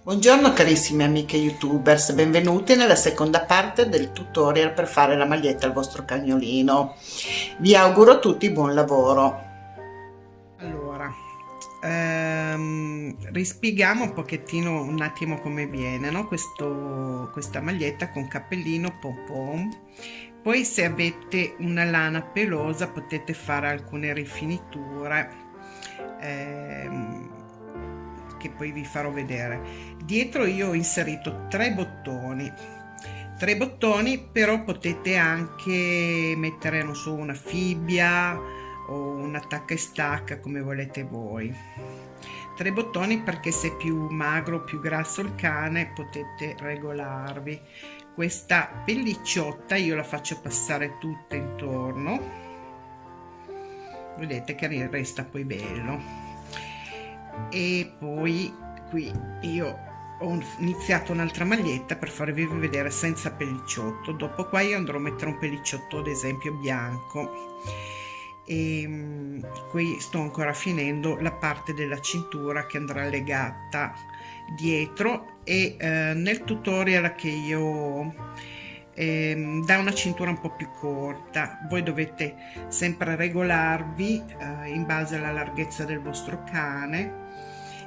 Buongiorno carissime amiche youtubers, benvenuti nella seconda parte del tutorial per fare la maglietta al vostro cagnolino. Vi auguro a tutti buon lavoro. Allora, rispieghiamo un pochettino, un attimo come viene, no? Questa maglietta con cappellino pom pom. Poi se avete una lana pelosa potete fare alcune rifiniture che poi vi farò vedere. Dietro io ho inserito tre bottoni, però potete anche mettere, non so, una fibbia o una tacca e stacca come volete voi. Tre bottoni perché se è più magro, più grasso il cane potete regolarvi. Questa pellicciotta io la faccio passare tutta intorno, vedete che resta poi bello. E poi qui io ho iniziato un'altra maglietta per farvi vedere senza pellicciotto. Dopo qua io andrò a mettere un pellicciotto ad esempio bianco, e qui sto ancora finendo la parte della cintura che andrà legata dietro, e nel tutorial che io ho da una cintura un po' più corta. Voi dovete sempre regolarvi in base alla larghezza del vostro cane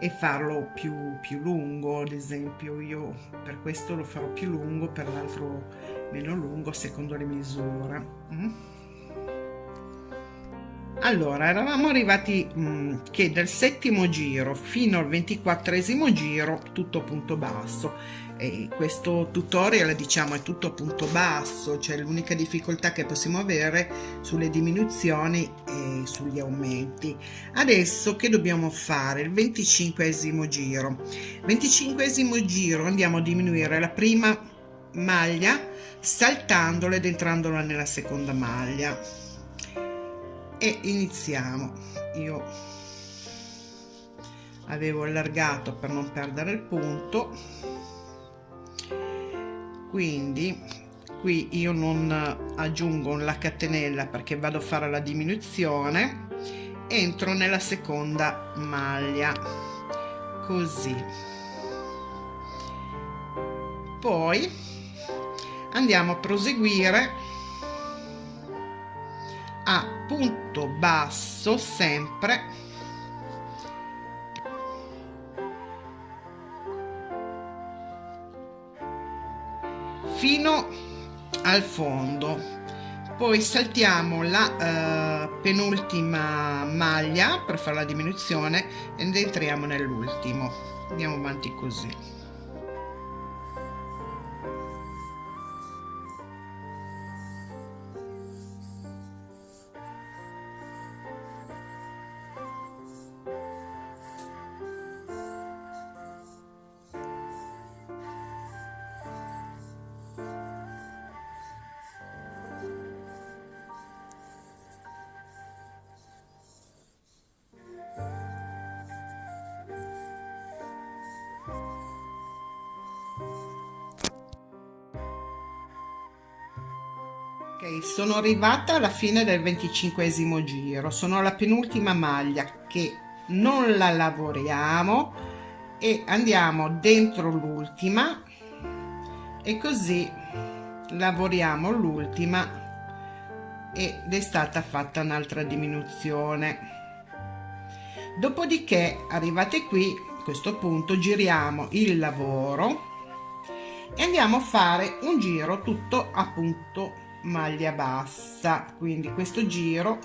e farlo più lungo. Ad esempio io per questo lo farò più lungo, per l'altro meno lungo, secondo le misure. Allora, eravamo arrivati che dal settimo giro fino al 24esimo giro tutto punto basso, e questo tutorial diciamo è tutto a punto basso, cioè l'unica difficoltà che possiamo avere sulle diminuzioni e sugli aumenti. Adesso che dobbiamo fare? Il 25esimo giro andiamo a diminuire la prima maglia saltandola ed entrandola nella seconda maglia, e iniziamo. Io avevo allargato per non perdere il punto, quindi qui io non aggiungo la catenella perché vado a fare la diminuzione, entro nella seconda maglia così, poi andiamo a proseguire a punto basso sempre fino al fondo, poi saltiamo la penultima maglia per fare la diminuzione ed entriamo nell'ultimo. Andiamo avanti così. Ok, sono arrivata alla fine del 25esimo giro, sono alla penultima maglia che non la lavoriamo e andiamo dentro l'ultima, e così lavoriamo l'ultima ed è stata fatta un'altra diminuzione. Dopodiché, arrivate qui, a questo punto giriamo il lavoro e andiamo a fare un giro tutto a punto maglia bassa, quindi questo giro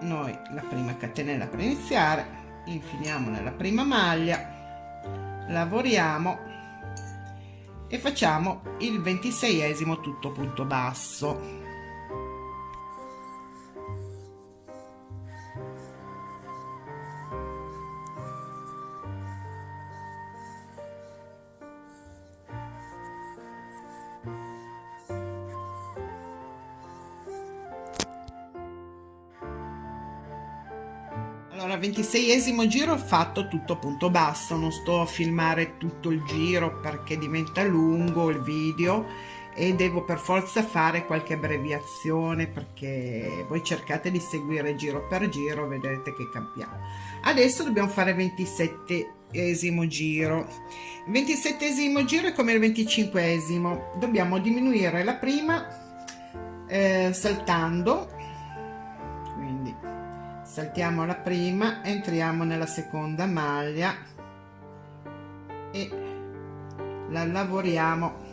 noi la prima catenella per iniziare, infiliamo nella prima maglia, lavoriamo e facciamo il 26esimo tutto punto basso. Allora, 26esimo giro ho fatto tutto punto basso, non sto a filmare tutto il giro perché diventa lungo il video e devo per forza fare qualche abbreviazione, perché voi cercate di seguire giro per giro, vedrete che cambiamo. Adesso dobbiamo fare 27esimo giro. Il 27esimo giro è come il 25esimo, dobbiamo diminuire la prima saltando, quindi saltiamo la prima, entriamo nella seconda maglia e la lavoriamo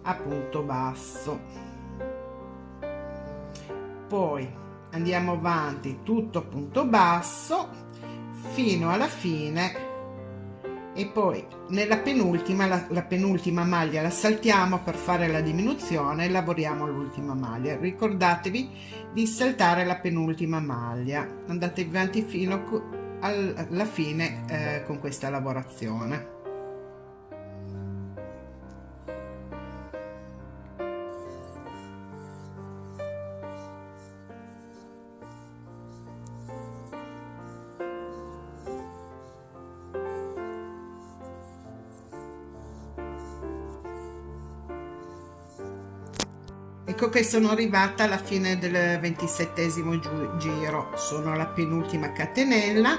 a punto basso. Poi andiamo avanti tutto a punto basso fino alla fine e poi nella penultima, la penultima maglia la saltiamo per fare la diminuzione e lavoriamo l'ultima maglia. Ricordatevi di saltare la penultima maglia, andate avanti fino alla fine con questa lavorazione. Ecco che sono arrivata alla fine del 27esimo giro, sono alla penultima catenella,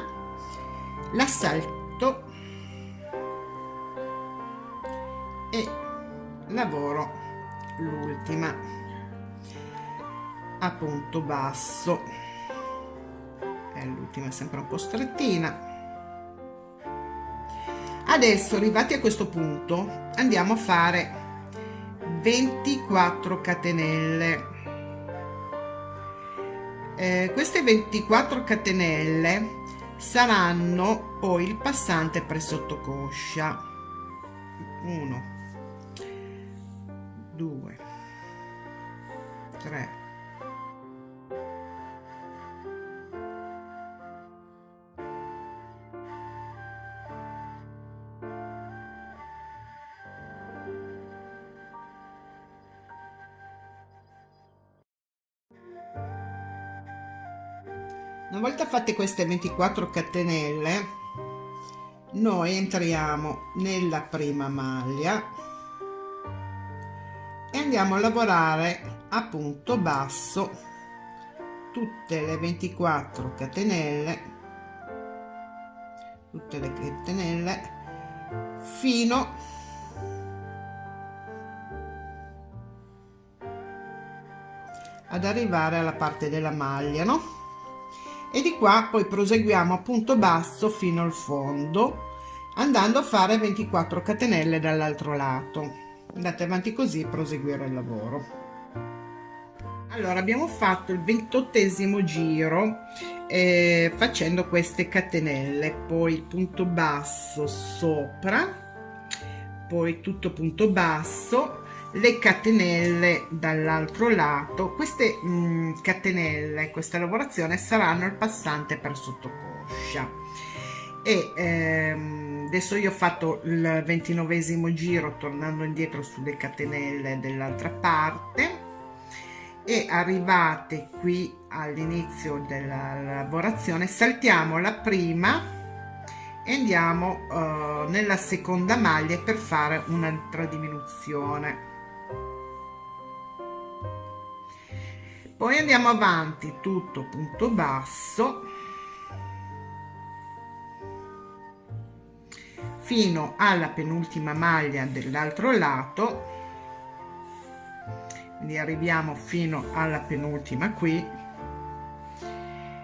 la salto e lavoro l'ultima a punto basso, e l'ultima è sempre un po' strettina. Adesso, arrivati a questo punto, andiamo a fare 24 catenelle. Queste 24 catenelle saranno poi il passante per sottocoscia. 1 2 3 Una volta fatte queste 24 catenelle, noi entriamo nella prima maglia e andiamo a lavorare a punto basso tutte le 24 catenelle, fino ad arrivare alla parte della maglia, no? E di qua poi proseguiamo a punto basso fino al fondo, andando a fare 24 catenelle dall'altro lato. Andate avanti così, proseguire il lavoro. Allora, abbiamo fatto il 28esimo giro facendo queste catenelle, poi il punto basso sopra, poi tutto punto basso, le catenelle dall'altro lato. Queste catenelle, questa lavorazione saranno il passante per sottocoscia. E adesso io ho fatto il 29esimo giro tornando indietro sulle catenelle dell'altra parte, e arrivate qui all'inizio della lavorazione saltiamo la prima e andiamo nella seconda maglia per fare un'altra diminuzione. Poi andiamo avanti tutto punto basso fino alla penultima maglia dell'altro lato, quindi arriviamo fino alla penultima qui,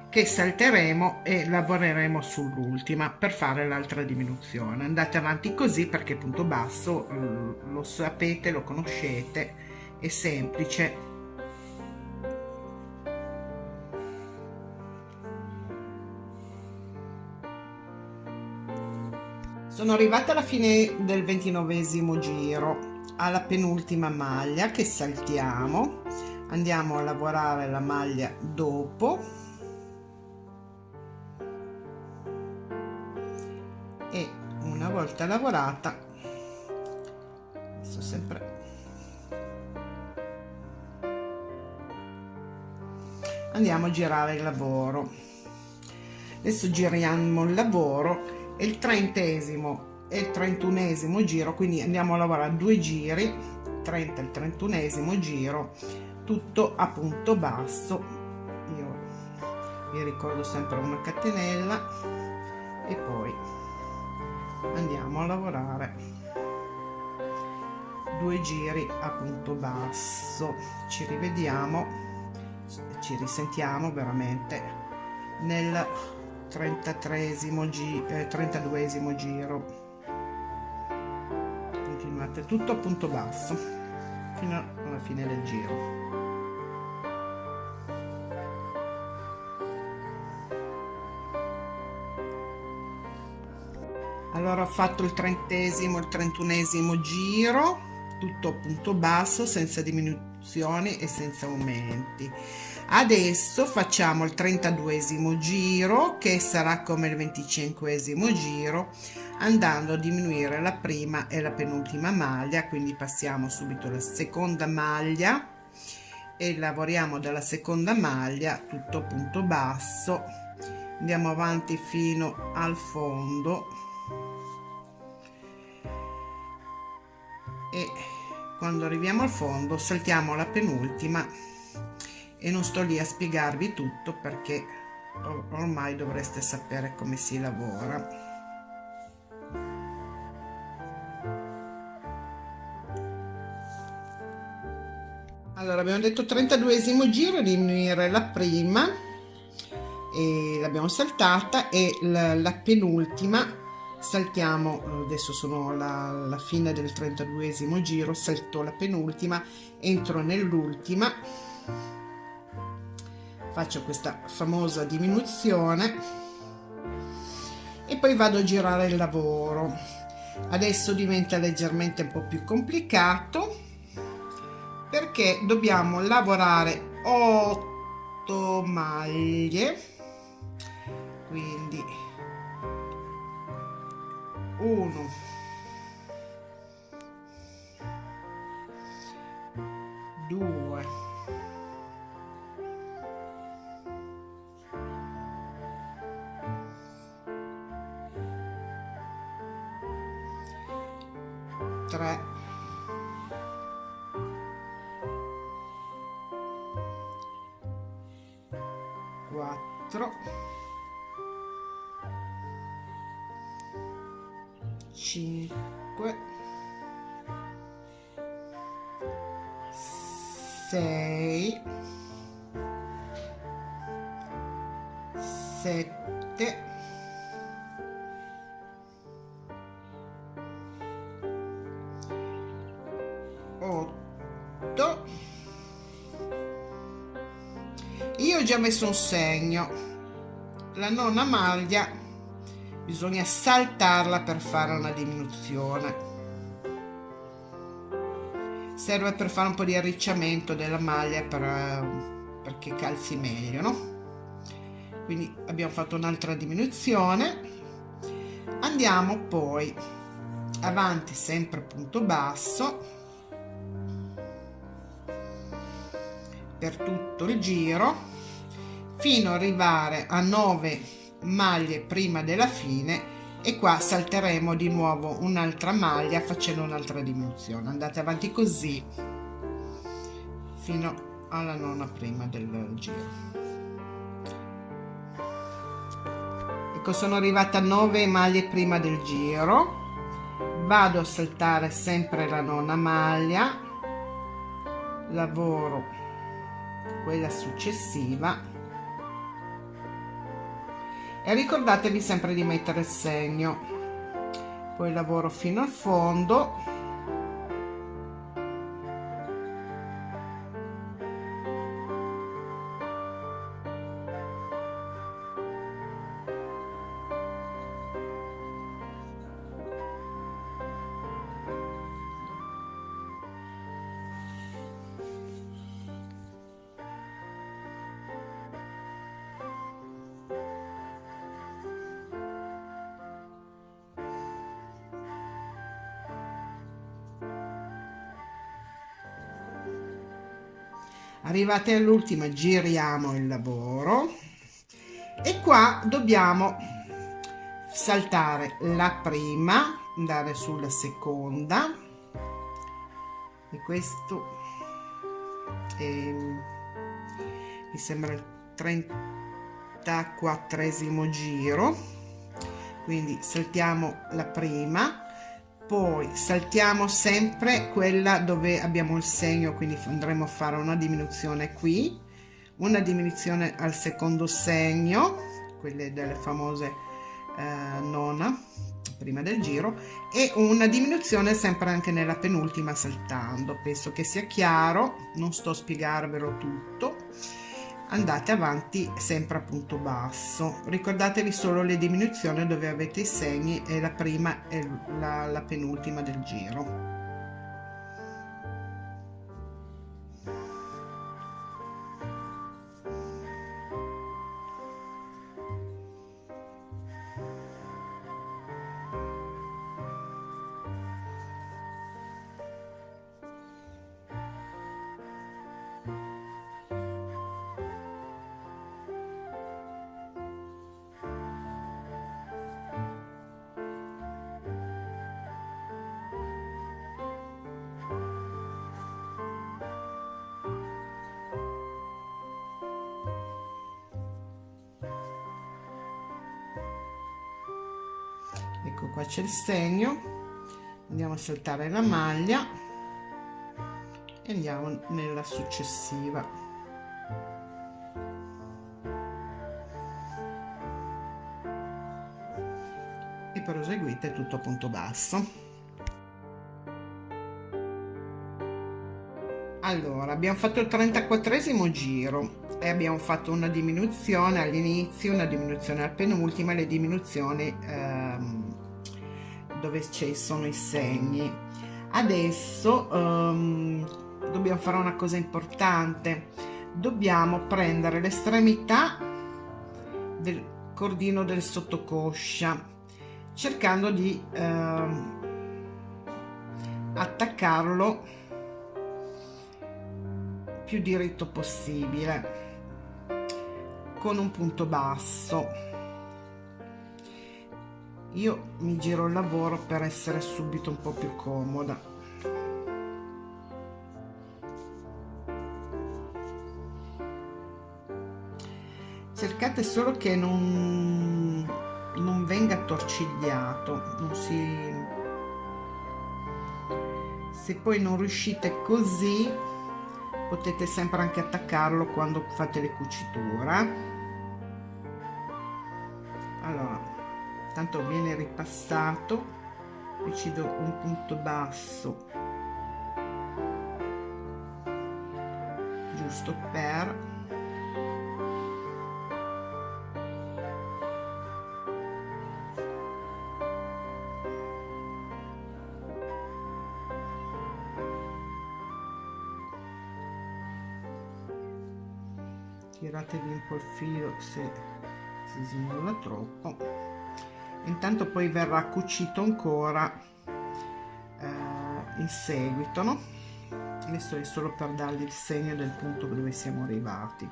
che salteremo e lavoreremo sull'ultima per fare l'altra diminuzione. Andate avanti così perché punto basso lo sapete, lo conoscete, è semplice. Sono arrivata alla fine del 29esimo giro, alla penultima maglia che saltiamo, andiamo a lavorare la maglia dopo e una volta lavorata, adesso sempre andiamo a girare il lavoro. Adesso giriamo il lavoro, è il 30° e il 31° giro, quindi andiamo a lavorare 2 giri, 30 e il 31° giro, tutto a punto basso. Io vi ricordo sempre una catenella e poi andiamo a lavorare 2 giri a punto basso. Ci rivediamo, ci risentiamo veramente nel 32° giro. Continuate tutto a punto basso fino alla fine del giro. Allora ho fatto il 30° il 31° giro, tutto a punto basso, senza diminuzioni e senza aumenti. Adesso facciamo il 32° giro, che sarà come il 25° giro, andando a diminuire la prima e la penultima maglia, quindi passiamo subito alla seconda maglia e lavoriamo dalla seconda maglia tutto a punto basso, andiamo avanti fino al fondo e quando arriviamo al fondo saltiamo la penultima, e non sto lì a spiegarvi tutto perché ormai dovreste sapere come si lavora. Allora abbiamo detto 32° giro, diminuire la prima e l'abbiamo saltata, e la penultima saltiamo. Adesso sono alla fine del 32° giro, salto la penultima, entro nell'ultima, faccio questa famosa diminuzione e poi vado a girare il lavoro. Adesso diventa leggermente un po' più complicato perché dobbiamo lavorare 8 maglie, quindi 1, 2, 3, 4, 5, 6, 7, 8. Io ho già messo un segno, la nona maglia bisogna saltarla per fare una diminuzione, serve per fare un po' di arricciamento della maglia perché calzi meglio, no? Quindi abbiamo fatto un'altra diminuzione, andiamo poi avanti sempre punto basso per tutto il giro fino ad arrivare a 9 maglie prima della fine, e qua salteremo di nuovo un'altra maglia facendo un'altra diminuzione. Andate avanti così fino alla nona prima del giro. Ecco, sono arrivata a 9 maglie prima del giro, vado a saltare sempre la nona maglia, lavoro quella successiva e ricordatevi sempre di mettere il segno, poi lavoro fino al fondo Arrivati all'ultima giriamo il lavoro e qua dobbiamo saltare la prima, andare sulla seconda, e questo mi sembra il 34esimo giro, quindi saltiamo la prima, poi saltiamo sempre quella dove abbiamo il segno, quindi andremo a fare una diminuzione qui, una diminuzione al secondo segno, quelle delle famose nona prima del giro, e una diminuzione sempre anche nella penultima saltando. Penso che sia chiaro, non sto a spiegarvelo tutto, andate avanti sempre a punto basso. Ricordatevi solo le diminuzioni dove avete i segni e la prima e la penultima del giro. Ecco qua c'è il segno, andiamo a saltare la maglia e andiamo nella successiva. E proseguite tutto a punto basso. Allora, abbiamo fatto il 34esimo giro e abbiamo fatto una diminuzione all'inizio, una diminuzione al penultima, le diminuzioni dove ci sono i segni. Adesso dobbiamo fare una cosa importante, dobbiamo prendere l'estremità del cordino del sottocoscia cercando di attaccarlo più diritto possibile con un punto basso. Io mi giro il lavoro per essere subito un po' più comoda. Cercate solo che non venga torcigliato, se poi non riuscite così potete sempre anche attaccarlo quando fate le cuciture. Allora, tanto viene ripassato, qui ci do un punto basso giusto per tiratevi un po' il filo se si simula troppo. Intanto poi verrà cucito ancora in seguito, no? Adesso è solo per dargli il segno del punto dove siamo arrivati,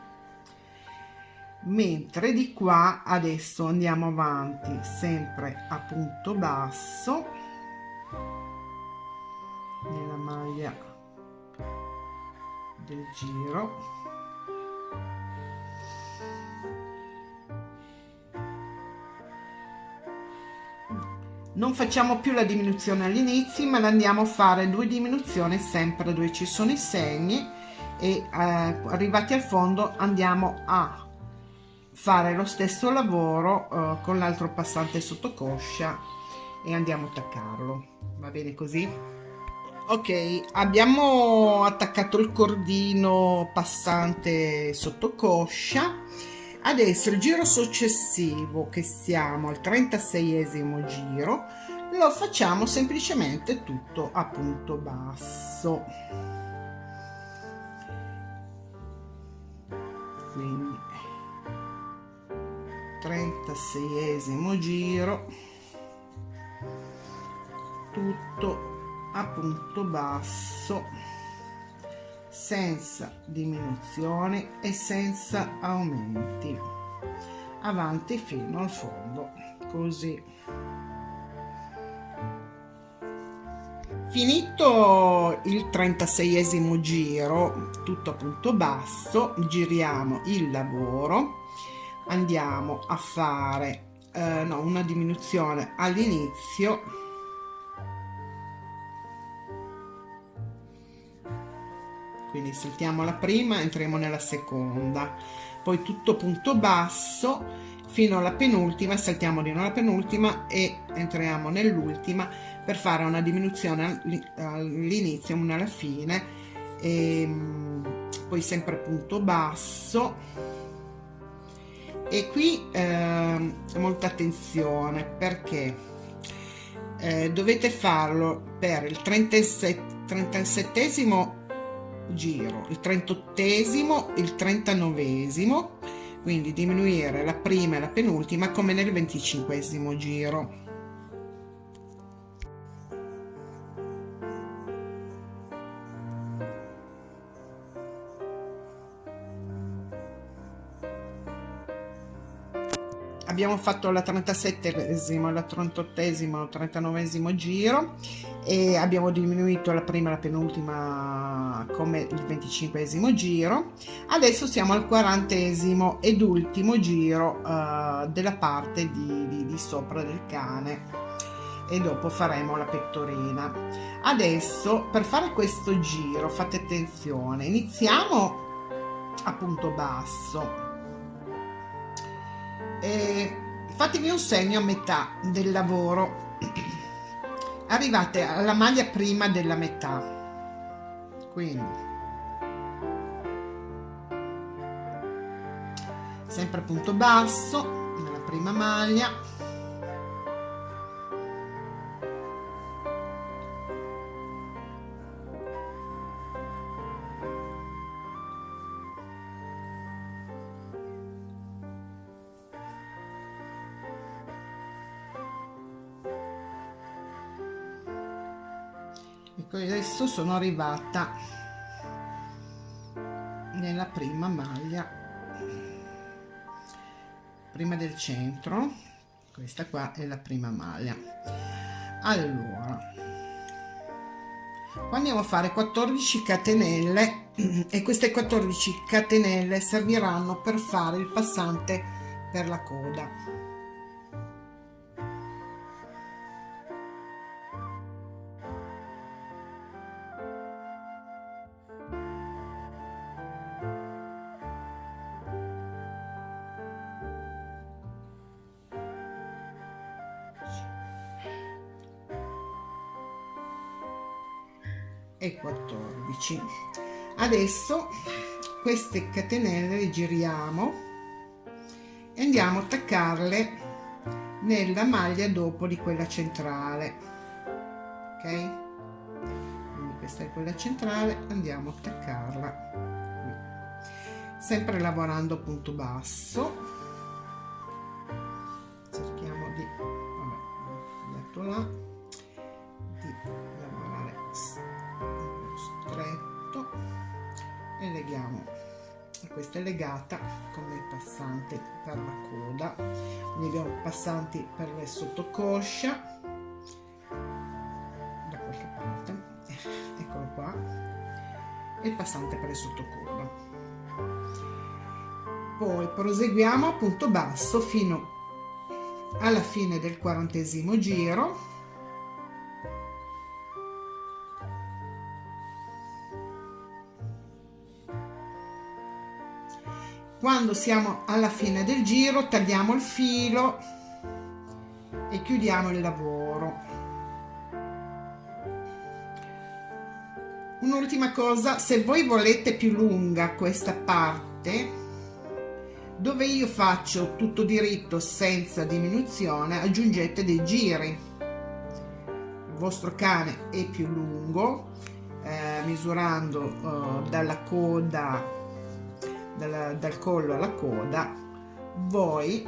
mentre di qua adesso andiamo avanti sempre a punto basso nella maglia del giro. Non facciamo più la diminuzione all'inizio, ma la andiamo a fare due diminuzioni sempre dove ci sono i segni e arrivati al fondo andiamo a fare lo stesso lavoro con l'altro passante sottocoscia e andiamo a attaccarlo. Va bene così? Ok, abbiamo attaccato il cordino passante sottocoscia. Adesso il giro successivo, che siamo al 36esimo giro, lo facciamo semplicemente tutto a punto basso. Quindi 36esimo giro, tutto a punto basso, senza diminuzioni e senza aumenti, avanti fino al fondo, così. Finito il 36esimo giro, tutto a punto basso, giriamo il lavoro, andiamo a fare una diminuzione all'inizio, quindi saltiamo la prima, entriamo nella seconda, poi tutto punto basso fino alla penultima, saltiamo di nuovo la penultima e entriamo nell'ultima per fare una diminuzione all'inizio, una alla fine, e poi sempre punto basso. E qui molta attenzione, perché dovete farlo per il 37esimo giro, il 38esimo, il 39esimo, quindi diminuire la prima e la penultima come nel 25esimo giro. Abbiamo fatto la 37esimo, la 38esimo, il 39esimo giro e abbiamo diminuito la prima e la penultima come il 25esimo giro. Adesso siamo al 40esimo ed ultimo giro della parte di sopra del cane e dopo faremo la pettorina. Adesso, per fare questo giro, fate attenzione, iniziamo a punto basso. Fatevi un segno a metà del lavoro, arrivate alla maglia prima della metà, quindi sempre punto basso nella prima maglia, ecco. Adesso sono arrivata nella prima maglia, prima del centro, questa qua è la prima maglia. Allora, qua andiamo a fare 14 catenelle e queste 14 catenelle serviranno per fare il passante per la coda. E 14. Adesso queste catenelle le giriamo e andiamo a attaccarle nella maglia dopo di quella centrale, ok? Quindi questa è quella centrale, andiamo a attaccarla qui, sempre lavorando punto basso. Cerchiamo di, metto là, di lavorare stretto e leghiamo. Questa è legata come i passanti per la coda, quindi abbiamo passanti per le sottocoscia da qualche parte, eccolo qua, e il passante per le sottocoda. Poi proseguiamo a punto basso fino alla fine del 40esimo giro. Quando siamo alla fine del giro tagliamo il filo e chiudiamo il lavoro. Un'ultima cosa, se voi volete più lunga questa parte, dove io faccio tutto diritto senza diminuzione, aggiungete dei giri. Il vostro cane è più lungo, misurando dalla coda, dal collo alla coda, voi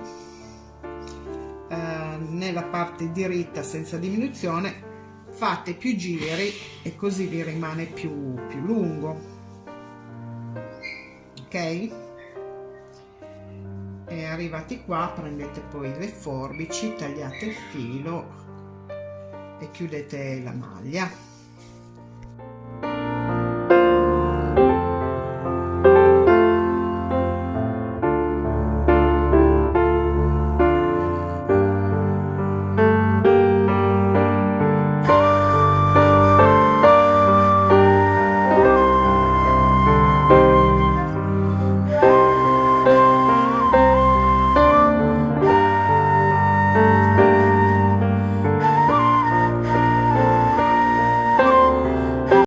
nella parte diritta senza diminuzione fate più giri e così vi rimane più lungo. ok? E arrivati qua prendete poi le forbici, tagliate il filo e chiudete la maglia.